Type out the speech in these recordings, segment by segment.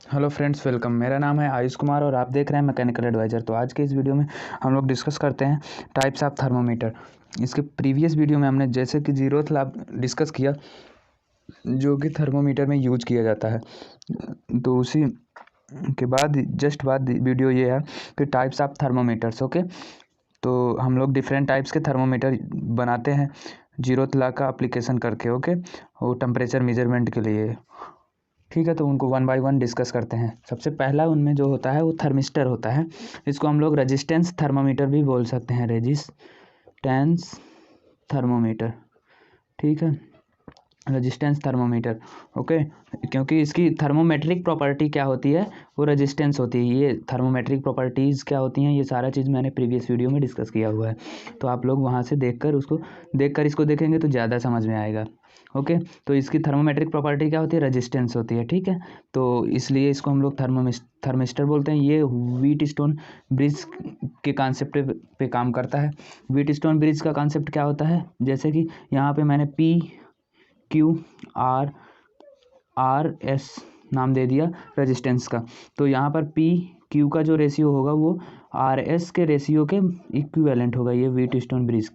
Hello friends, welcome. मेरा नाम है आयुष कुमार और आप देख रहे हैं मैकेनिकल एडवाइज़र। तो आज के इस वीडियो में हम लोग डिस्कस करते हैं टाइप्स ऑफ थर्मोमीटर। इसके प्रीवियस वीडियो में हमने जैसे कि जीरोथ लैब डिस्कस किया, जो कि थर्मोमीटर में यूज किया जाता है। तो उसी के बाद बाद वीडियो ये है कि टाइप्स ऑफ थर्मोमीटर्स। ओके, तो हम लोग डिफरेंट टाइप्स के थर्मोमीटर बनाते हैं जीरोथ लॉ का एप्लीकेशन करके। ओके, वो टेम्परेचर मेजरमेंट के लिए। ठीक है, तो उनको वन बाय वन डिस्कस करते हैं। सबसे पहला उनमें जो होता है वो थर्मिस्टर होता है। इसको हम लोग रेजिस्टेंस थर्मामीटर भी बोल सकते हैं, रेजिस्टेंस थर्मोमीटर। ठीक है, रेजिस्टेंस थर्मोमीटर। ओके, क्योंकि इसकी थर्मोमेट्रिक प्रॉपर्टी क्या होती है, वो रेजिस्टेंस होती है। ये थर्मोमेट्रिक प्रॉपर्टीज़ क्या होती हैं, ये सारा चीज़ मैंने प्रीवियस वीडियो में डिस्कस किया हुआ है। तो आप लोग वहाँ से देखकर इसको देखेंगे तो ज़्यादा समझ में आएगा। ओके, तो इसकी थर्मोमेट्रिक प्रॉपर्टी क्या होती है, रेजिस्टेंस होती है। ठीक है, तो इसलिए इसको हम लोग थर्मिस्टर बोलते हैं। ये व्हीट स्टोन ब्रिज के कॉन्सेप्ट पे काम करता है। व्हीट स्टोन ब्रिज का कॉन्सेप्ट क्या होता है, जैसे कि यहाँ पे मैंने PQRS नाम दे दिया रेजिस्टेंस का। तो यहाँ पर PQ का जो रेशियो होगा वो RS के रेशियो के इक्विवेलेंट होगा, ये व्हीट स्टोन ब्रिज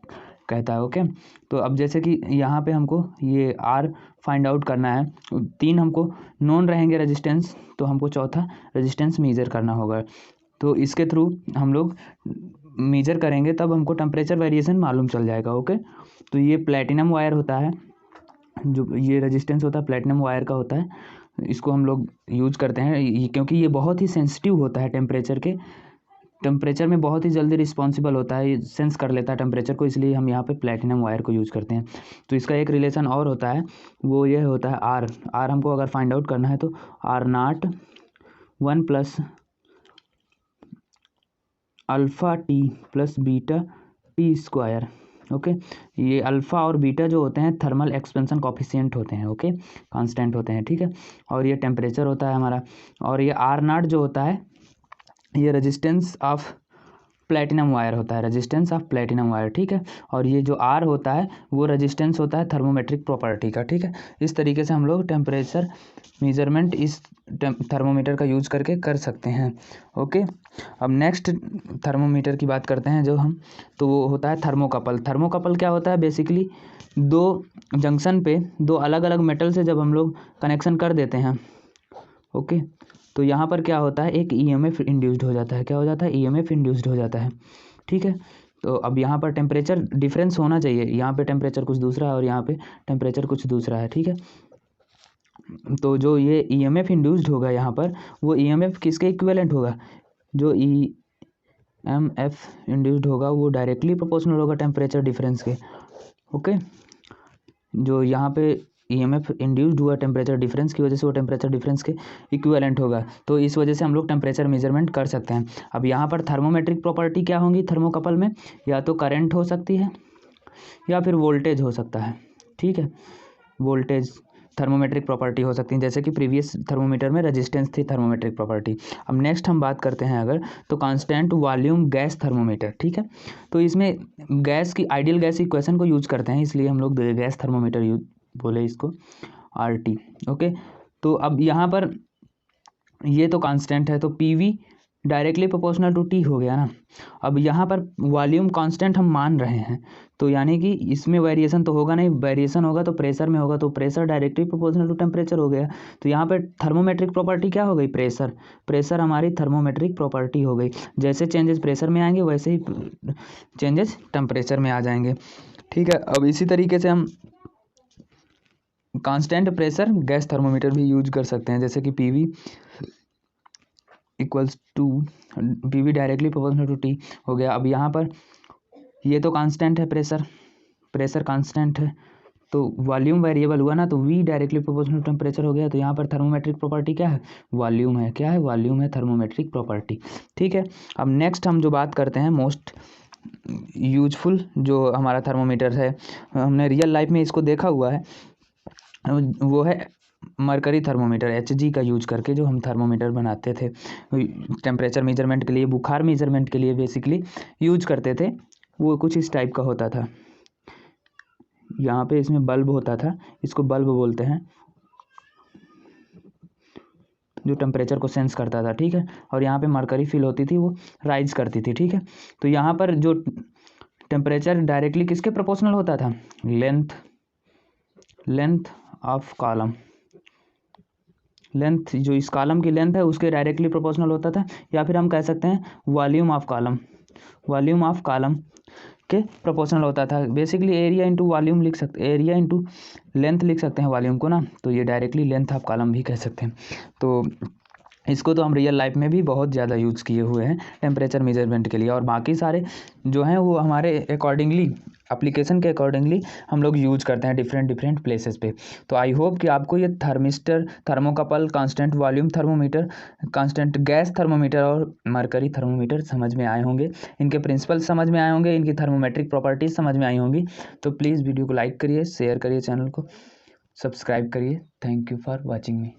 कहता है। ओके, तो अब जैसे कि यहाँ पे हमको ये R फाइंड आउट करना है, 3 हमको नोन रहेंगे रेजिस्टेंस, तो हमको चौथा रेजिस्टेंस मेजर करना होगा। तो इसके थ्रू हम लोग मेजर करेंगे, तब हमको टेम्परेचर वेरिएशन मालूम चल जाएगा। ओके, तो ये प्लेटिनम वायर होता है, जो ये रेजिस्टेंस होता है प्लेटिनम वायर का होता है। इसको हम लोग यूज करते हैं क्योंकि ये बहुत ही सेंसिटिव होता है टेम्परेचर में बहुत ही जल्दी रिस्पॉन्सिबल होता है, ये सेंस कर लेता है टेम्परेचर को, इसलिए हम यहाँ पे प्लेटिनम वायर को यूज़ करते हैं। तो इसका एक रिलेशन और होता है, वो ये होता है आर हमको अगर फाइंड आउट करना है तो R0 1 plus alpha T plus beta T square. Okay, ये अल्फ़ा और बीटा जो होते हैं थर्मल एक्सपेंशन कॉफिशिएंट होते हैं। ओके, कांस्टेंट होते हैं। ठीक है, और ये टेम्परेचर होता है हमारा। और ये R0 जो होता है, ये रेजिस्टेंस ऑफ प्लेटिनम वायर होता है, रेजिस्टेंस ऑफ प्लेटिनम वायर। ठीक है, और ये जो आर होता है वो रेजिस्टेंस होता है थर्मोमेट्रिक प्रॉपर्टी का। ठीक है, इस तरीके से हम लोग टेम्परेचर मेजरमेंट इस थर्मोमीटर का यूज करके कर सकते हैं। ओके, अब नेक्स्ट थर्मोमीटर की बात करते हैं जो हम, तो वो होता है थर्मोकपल। थर्मोकपल क्या होता है, बेसिकली दो जंक्शन पे दो अलग अलग मेटल से जब हम लोग कनेक्शन कर देते हैं, ओके, तो यहाँ पर क्या होता है, एक ईएमएफ इंड्यूस्ड हो जाता है। क्या हो जाता है, ईएमएफ इंड्यूस्ड हो जाता है। ठीक है, तो अब यहाँ पर टेम्परेचर डिफरेंस होना चाहिए, यहाँ पे टेम्परेचर कुछ दूसरा है और यहाँ पे टेम्परेचर कुछ दूसरा है। ठीक है, तो जो ये ईएमएफ इंड्यूस्ड होगा यहाँ पर, वो ईएमएफ किसके इक्विवेलेंट होगा, जो ईएमएफ इंड्यूस्ड होगा वो डायरेक्टली प्रोपोर्शनल होगा टेम्परेचर डिफरेंस के। ओके, जो यहाँ पे ईएमएफ इंड्यूस्ड हुआ टेम्परेचर डिफरेंस की वजह से, वो टेम्परेचर डिफरेंस के इक्विवेलेंट होगा। तो इस वजह से हम लोग टेम्परेचर मेजरमेंट कर सकते हैं। अब यहाँ पर थर्मोमेट्रिक प्रॉपर्टी क्या होंगी थर्मोकपल में, या तो करंट हो सकती है या फिर वोल्टेज हो सकता है। ठीक है, वोल्टेज थर्मोमेट्रिक प्रॉपर्टी हो सकती है, जैसे कि प्रीवियस थर्मोमीटर में रेजिस्टेंस थी थर्मोमेट्रिक प्रॉपर्टी। अब नेक्स्ट हम बात करते हैं अगर, तो कांस्टेंट वॉल्यूम गैस थर्मोमीटर। ठीक है, तो इसमें गैस की आइडियल गैस इक्वेशन को यूज करते हैं, इसलिए हम लोग गैस थर्मोमीटर यूज बोले इसको, RT। ओके, तो अब यहाँ पर ये तो कांस्टेंट है, तो PV directly proportional to T हो गया ना। अब यहाँ पर वॉल्यूम कांस्टेंट हम मान रहे हैं, तो यानी कि इसमें वेरिएशन तो होगा नहीं, वेरिएशन होगा तो प्रेशर में होगा, तो pressure directly proportional to temperature हो गया। तो यहाँ पर थर्मोमेट्रिक प्रॉपर्टी क्या हो गई, प्रेशर हमारी थर्मोमेट्रिक प्रॉपर्टी हो गई। जैसे चेंजेस प्रेशर में आएंगे वैसे ही चेंजेस टेम्परेचर में आ जाएंगे। ठीक है, अब इसी तरीके से हम कांस्टेंट प्रेशर गैस थर्मोमीटर भी यूज कर सकते हैं, जैसे कि PV equals to PV directly proportional to T हो गया। अब यहाँ पर ये तो कांस्टेंट है, प्रेशर कांस्टेंट है, तो वॉल्यूम वेरिएबल हुआ ना, तो V डायरेक्टली प्रोपोर्शनल टेम्परेचर हो गया। तो यहाँ पर थर्मोमेट्रिक प्रॉपर्टी क्या है, वॉल्यूम है। क्या है, वॉल्यूम है थर्मोमेट्रिक प्रॉपर्टी। ठीक है, अब नेक्स्ट हम जो बात करते हैं मोस्ट यूजफुल जो हमारा थर्मोमीटर है, हमने रियल लाइफ में इसको देखा हुआ है, वो है मरकरी थर्मोमीटर, HG का यूज करके जो हम थर्मोमीटर बनाते थे टेम्परेचर मेजरमेंट के लिए, बुखार मेजरमेंट के लिए बेसिकली यूज करते थे। वो कुछ इस टाइप का होता था, यहाँ पे इसमें बल्ब होता था, इसको बल्ब बोलते हैं। जो टेम्परेचर को सेंस करता था, ठीक है। और यहाँ पे मरकरी फिल होती थी, वो राइज करती थी, ठीक है। तो यहाँ पर जो टेम्परेचर डायरेक्टली किसके प्रोपोर्शनल होता था, लेंथ ऑफ कॉलम, लेंथ जो इस कॉलम की लेंथ है उसके डायरेक्टली प्रोपोर्शनल होता था, या फिर हम कह सकते हैं volume of column, volume of column के प्रोपोर्शनल होता था। बेसिकली एरिया इंटू वॉल्यूम लिख सकते, एरिया इंटू लेंथ लिख सकते हैं वॉल्यूम को ना, तो ये डायरेक्टली लेंथ ऑफ कॉलम भी कह सकते हैं। तो इसको तो हम रियल लाइफ में भी बहुत ज़्यादा यूज़ किए हुए हैं टेम्परेचर मेजरमेंट के लिए, और बाकी सारे जो हैं वो हमारे अकॉर्डिंगली, एप्लीकेशन के अकॉर्डिंगली हम लोग यूज करते हैं डिफरेंट प्लेसेस पे। तो आई होप कि आपको ये thermistor, thermocouple, constant volume thermometer, constant gas thermometer और मरकरी थर्मोमीटर समझ में आए होंगे, इनके प्रिंसिपल समझ में आए होंगे, इनकी थर्मोमेट्रिक प्रॉपर्टीज समझ में आई होंगी। तो प्लीज़ वीडियो को लाइक करिए, शेयर करिए, चैनल को सब्सक्राइब करिए। Thank you for watching me.